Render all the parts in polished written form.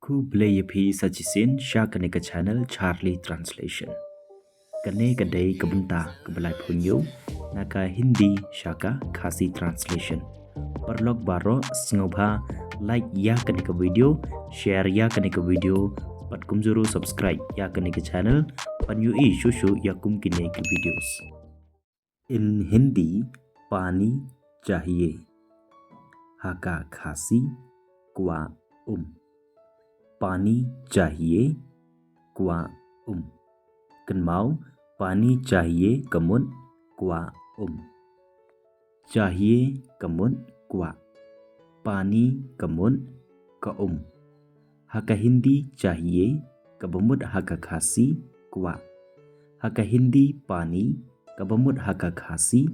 Ku Blayapi Sajisin Shakanika channel Charlie Translation. Kane kadai kabunta kebalai punyo naka Hindi Shaka Khasi Translation. Perlog baro sngobha like ya kanika video, share ya kanika video, pat kumzuru subscribe ya kanika channel, panyui shushu ya kumkine ke videos. In Hindi पानी चाहिए हाका खासी क्वा पानी चाहिए क्वा कन्माओ पानी चाहिए कमुन क्वा चाहिए कमुन क्वा पानी कमुन का हाका हिंदी चाहिए कबमुद हाका खासी क्वा हाका हिंदी पानी कबमुद हाका खासी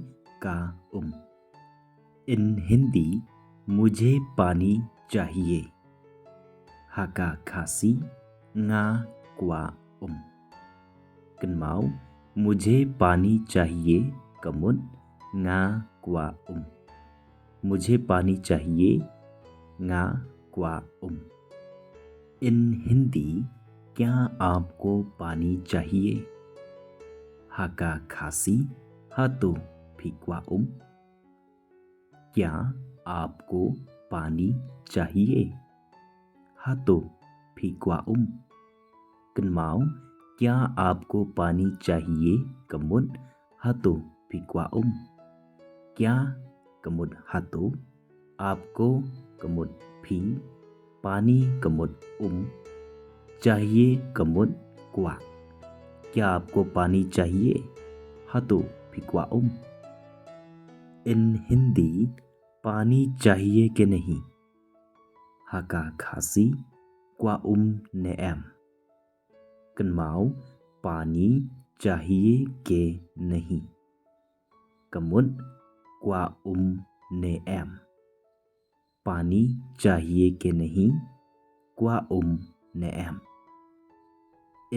का इन हिंदी मुझे पानी चाहिए हाका खासी nga क्वा कन्माओ मुझे पानी चाहिए कमुन nga क्वा मुझे पानी चाहिए nga क्वा इन हिंदी क्या आपको पानी चाहिए हाका खासी हातो फिक्वा क्या आपको पानी चाहिए हातो फिक्वा कन्माओ क्या आपको पानी चाहिए कमुन हातो फिक्वा क्या कमुन हातो आपको कमुन फी पानी कमुन चाहिए कमुन क्वा क्या आपको पानी चाहिए हातो फिक्वा इन हिंदी पानी चाहिए के नहीं हाका खासी क्वा नेम कन्माओ पानी चाहिए के नहीं कमुन क्वा नेम पानी चाहिए के नहीं क्वा नेम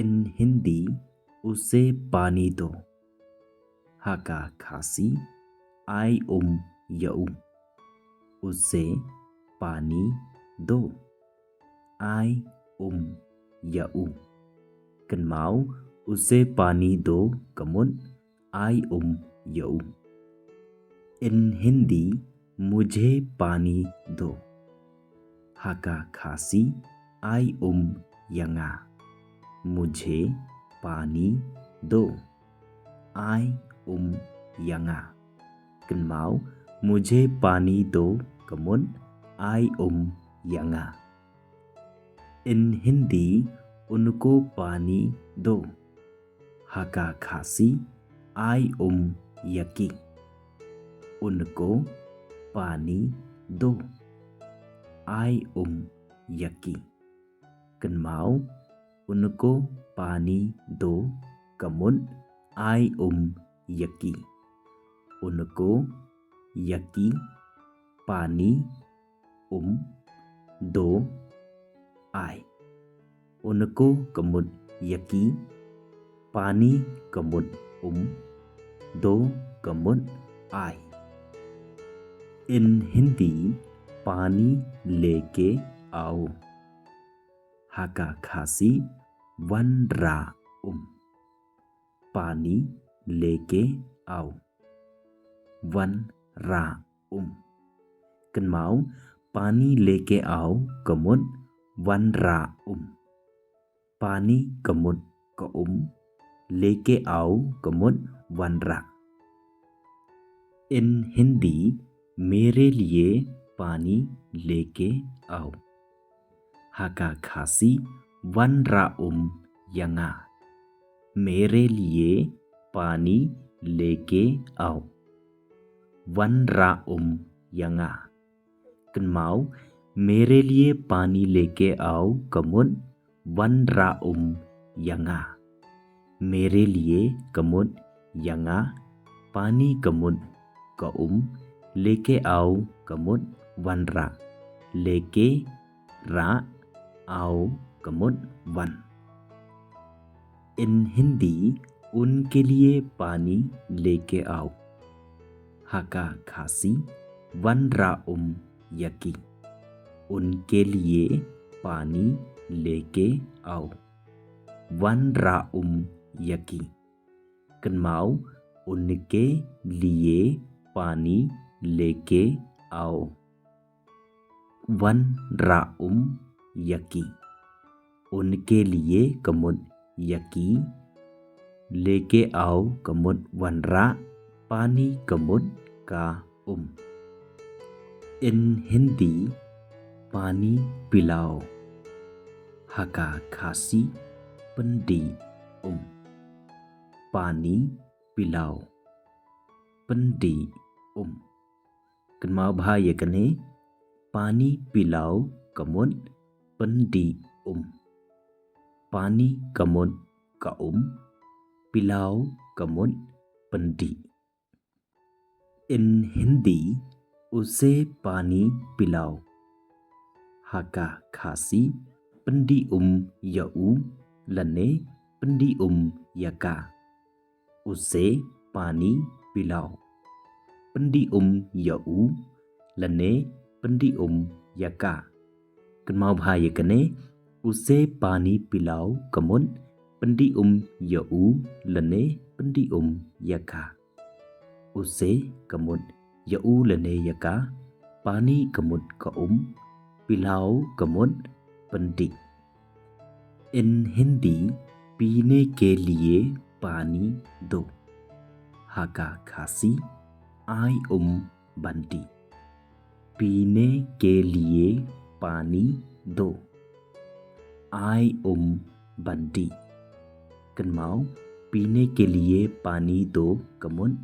इन हिंदी उसे पानी दो हाका खासी आई यऊ उसे पानी दो आई यऊ कन्माओ उसे पानी दो कमुन आई यऊ इन हिंदी मुझे पानी दो हाका खासी आई यंगा मुझे पानी दो आई यंगा कन्माओ मुझे पानी दो कमुन आई यंगा इन हिंदी उनको पानी दो हाका खासी आई यकी उनको पानी दो आई यकी कन्माओ उनको पानी दो कमुन आई यकी उनको यकी पानी दो आई उनको कमुन यकी पानी कमुन दो कमुन आई इन हिंदी पानी लेके आओ हाका खासी वन रा पानी लेके आओ वन रा कन्माओ पानी लेके आओ कमुन वन रा पानी कमुन का लेके आओ कमुन वन रा इन हिंदी मेरे लिए पानी लेके आओ हाका खासी वन रा यंगा मेरे लिए पानी लेके आओ वन रा यंगा कन्माओ मेरे लिए पानी लेके आओ कमुन वन रा यंगा मेरे लिए कमुन यंगा पानी कमुन का लेके आओ कमुन वन रा लेके रा आओ कमुन वन इन हिंदी उनके लिए पानी लेके आओ हाका खासी वन रा यकी उनके लिए पानी लेके आओ. वन राउम यकी. Kenmau उनके लिए पानी लेके आओ. वन राउम यकी. उनके लिए कमुन यकी. लेके आओ कमुन वनरा. पानी कमुन का इन हिंदी पानी पिलाओ. हका खासी पेndi पानी पिलाओ. पेndi Kenmau bahaya kene पानी पिलाओ कमुन पेndi पानी कमुन का पिलाओ कमुन पेndi. इन हिंदी उसे पानी पिलाओ. हका खासी पेndi yau lane पेndi yaka. उसे पानी पिलाओ. पेndi yau lane पेndi yaka. Kenmau bahaya kene उसे पानी पिलाओ कमुन पेndi yau lane पेndi yaka. उसे कमुन yau lane yaka. पानी कमुन का पिलाओ कमुन पेndi. इन हिंदी पीने के लिए पानी दो. हका खासी आई बंटी. पीने के लिए पानी दो. आई बंटी. Kenmau पीने के लिए पानी दो कमुन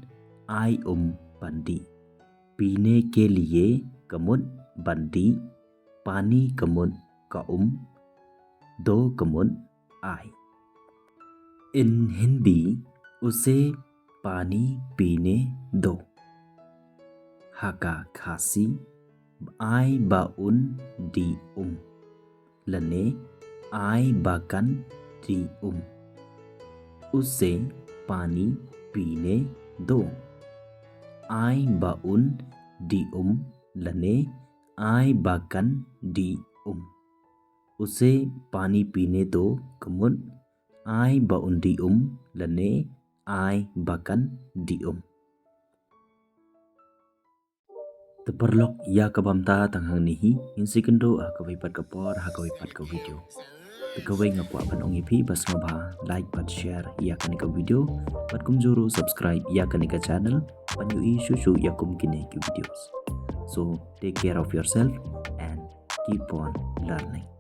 आई बंटी. पीने के लिए कमुन बंटी. पानी कमुन का दो कमुन आई. इन हिंदी उसे पानी पीने दो. हका खासी आई बाउन di lane आई बाकन di उसे पानी पीने दो. आई बाउन di lane आई बाकन di उसे पानी पीने दो कमुन आई बाउन di lane I बाकन di Terperlok ya kabamta tanghang nihi in segundo kawai pat kapor kawai pat ka video. Kawai ngapwa ban ongi pi bas ngabha like pat share ya kanika video pat kumjuru subscribe ya kanika channel pan yu shushu ya kum kine ki videos. So take care of yourself and keep on learning.